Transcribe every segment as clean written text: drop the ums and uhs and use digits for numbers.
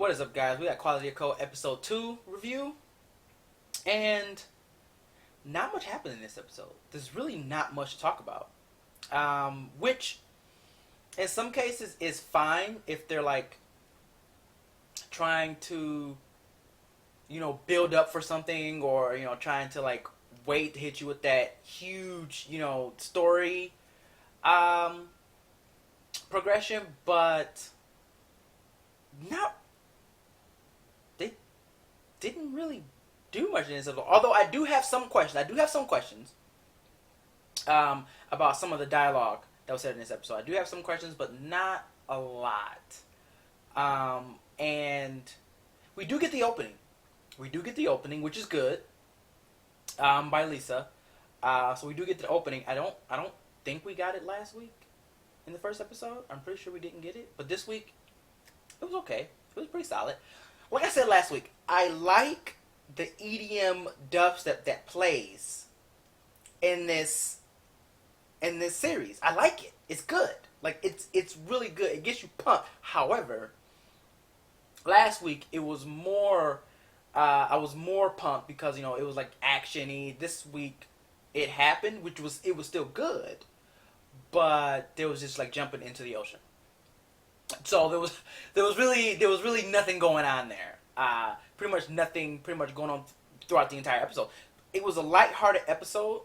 What is up, guys? We got Qualidea Code Episode 2 review. And not much happened in this episode. There's really not much to talk about. Which, in some cases, is fine if they're, like, trying to, build up for something or, trying to, like, wait to hit you with that huge, story progression. But not... They didn't really do much in this episode. Although I do have some questions. About some of the dialogue that was said in this episode. I do have some questions, but not a lot. And we do get the opening. Which is good. By Lisa. So we do get the opening. I don't think we got it last week in the first episode. I'm pretty sure we didn't get it. But this week, it was okay. It was pretty solid. Like I said last week, I like the EDM dubstep that plays in this series. I like it. It's good. Like it's really good. It gets you pumped. However, last week it was more. I was more pumped because it was like actiony. This week it happened, it was still good, but there was just like jumping into the ocean. So there was really nothing going on there. Pretty much going on throughout the entire episode. It was a lighthearted episode,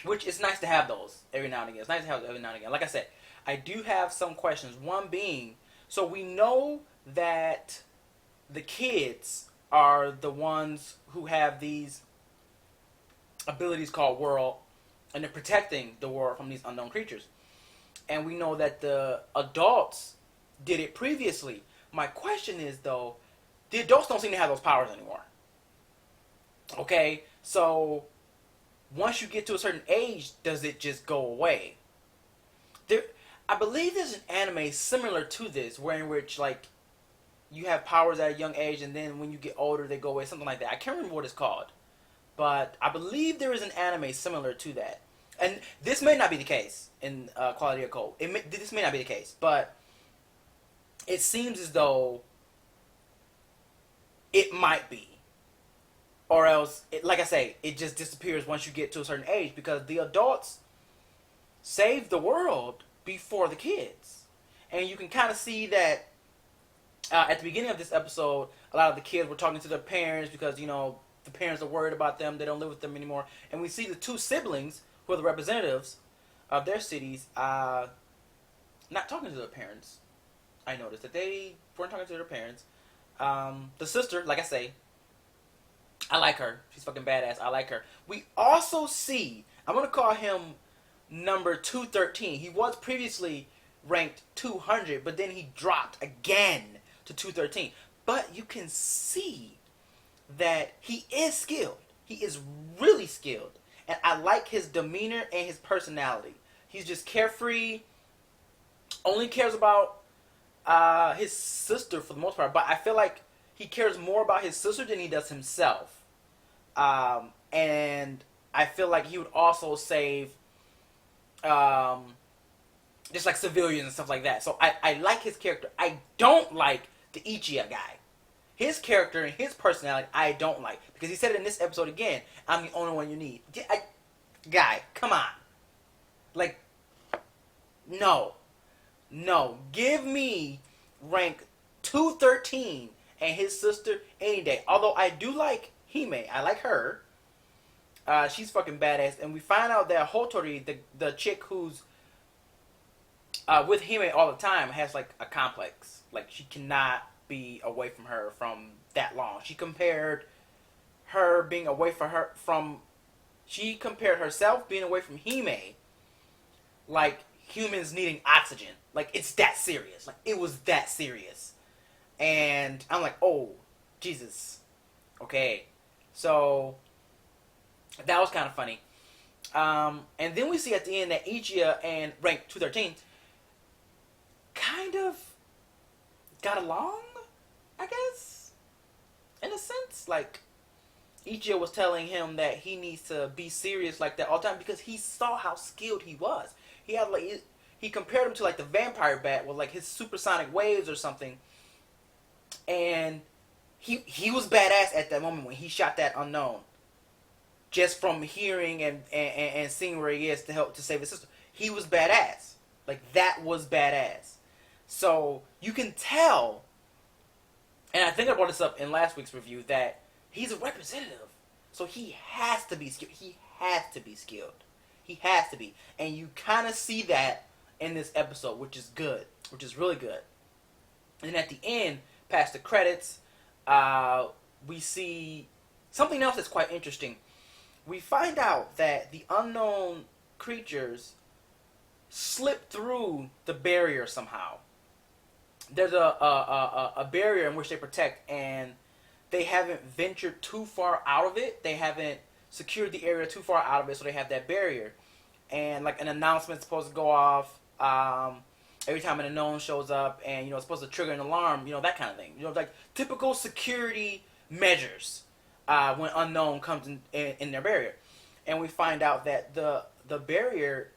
which is nice to have those every now and again. It's nice to have those every now and again. Like I said, I do have some questions. One being, so we know that the kids are the ones who have these abilities called world, and they're protecting the world from these unknown creatures. And we know that the adults did it previously. My question is, though, the adults don't seem to have those powers anymore. Okay? So, once you get to a certain age, does it just go away? I believe there's an anime similar to this, in which, like, you have powers at a young age, and then when you get older, they go away. Something like that. I can't remember what it's called. But I believe there is an anime similar to that. And this may not be the case in Qualidea Code. This may not be the case, but it seems as though it might be. Or else, like I say, it just disappears once you get to a certain age, because the adults save the world before the kids. And you can kind of see that at the beginning of this episode, a lot of the kids were talking to their parents because, the parents are worried about them. They don't live with them anymore. And we see the two siblings, who are the representatives of their cities, not talking to their parents. I noticed that they weren't talking to their parents. The sister, like I say, I like her. She's fucking badass. I like her. We also see, I'm going to call him number 213. He was previously ranked 200, but then he dropped again to 213. But you can see that he is skilled. He is really skilled. And I like his demeanor and his personality. He's just carefree. Only cares about his sister for the most part. But I feel like he cares more about his sister than he does himself. And I feel like he would also save just like civilians and stuff like that. So I like his character. I don't like the Ichiya guy. His character and his personality, I don't like. Because he said it in this episode again, I'm the only one you need. Guy, come on. Like, no. No. Give me rank 213 and his sister any day. Although I do like Hime. I like her. She's fucking badass. And we find out that Hotori, the chick who's with Hime all the time, has like a complex. Like, she cannot be away from her from that long. She compared her being away from she compared herself being away from Hime like humans needing oxygen. Like, it's that serious. Like, it was that serious. And I'm like, oh, Jesus. Okay. So that was kind of funny. And then we see at the end that Ichiya and rank 213 kind of got along, I guess, in a sense. Like, Ichiya was telling him that he needs to be serious like that all the time because he saw how skilled he was. He had he compared him to like the vampire bat with like his supersonic waves or something. And he was badass at that moment when he shot that unknown. Just from hearing and seeing where he is to help to save his sister. He was badass. Like, that was badass. So, you can tell, and I think I brought this up in last week's review, that he's a representative. So, he has to be skilled. He has to be skilled. He has to be. And you kind of see that in this episode, which is good. Which is really good. And at the end, past the credits, we see something else that's quite interesting. We find out that the unknown creatures slip through the barrier somehow. There's a barrier in which they protect, and they haven't ventured too far out of it. They haven't secured the area too far out of it, so they have that barrier. And like an announcement's supposed to go off every time an unknown shows up, and it's supposed to trigger an alarm, that kind of thing. Like typical security measures when unknown comes in their barrier. And we find out that the barrier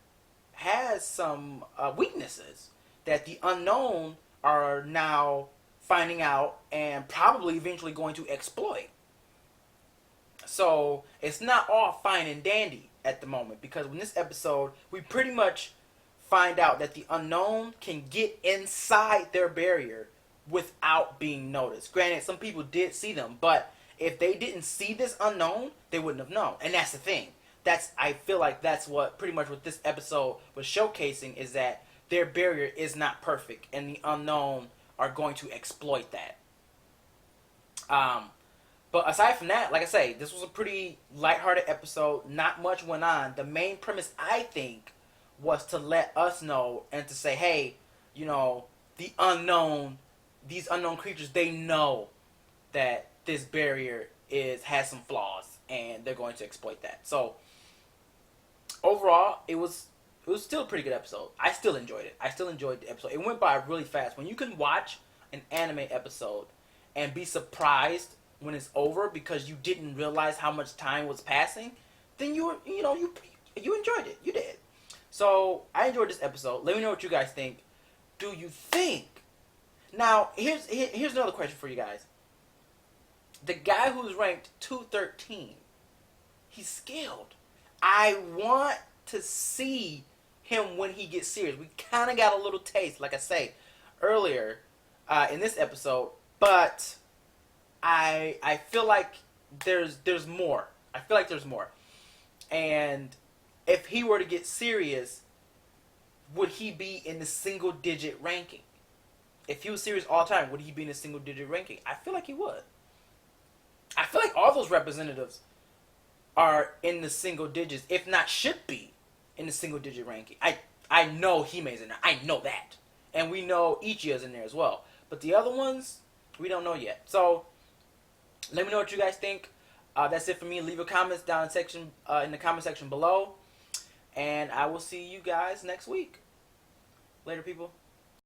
has some weaknesses that the unknown are now finding out and probably eventually going to exploit. So it's not all fine and dandy at the moment, because in this episode we pretty much find out that the unknown can get inside their barrier without being noticed. Granted, some people did see them, but if they didn't see this unknown, they wouldn't have known. And that's the thing. I feel like that's what pretty much what this episode was showcasing, is that their barrier is not perfect, and the unknown are going to exploit that. But aside from that, like I say, this was a pretty lighthearted episode. Not much went on. The main premise, I think, was to let us know and to say, hey, these unknown creatures, they know that this barrier has some flaws, and they're going to exploit that. So overall, it was still a pretty good episode. I still enjoyed it. I still enjoyed the episode. It went by really fast. When you can watch an anime episode and be surprised when it's over because you didn't realize how much time was passing, then you enjoyed it. You did. So I enjoyed this episode. Let me know what you guys think. Do you think? Now here's another question for you guys. The guy who's ranked 213, he's skilled. I want to see him when he gets serious. We kind of got a little taste, like I say earlier in this episode, but I feel like there's more. I feel like there's more. And if he were to get serious, would he be in the single digit ranking? If he was serious all the time, would he be in a single digit ranking? I feel like he would. I feel like all those representatives are in the single digits, if not should be in the single digit ranking. I know Hime's in there. I know that. And we know Ichiya's in there as well. But the other ones, we don't know yet. So let me know what you guys think. That's it for me. Leave your comments down in the comment section below. And I will see you guys next week. Later, people.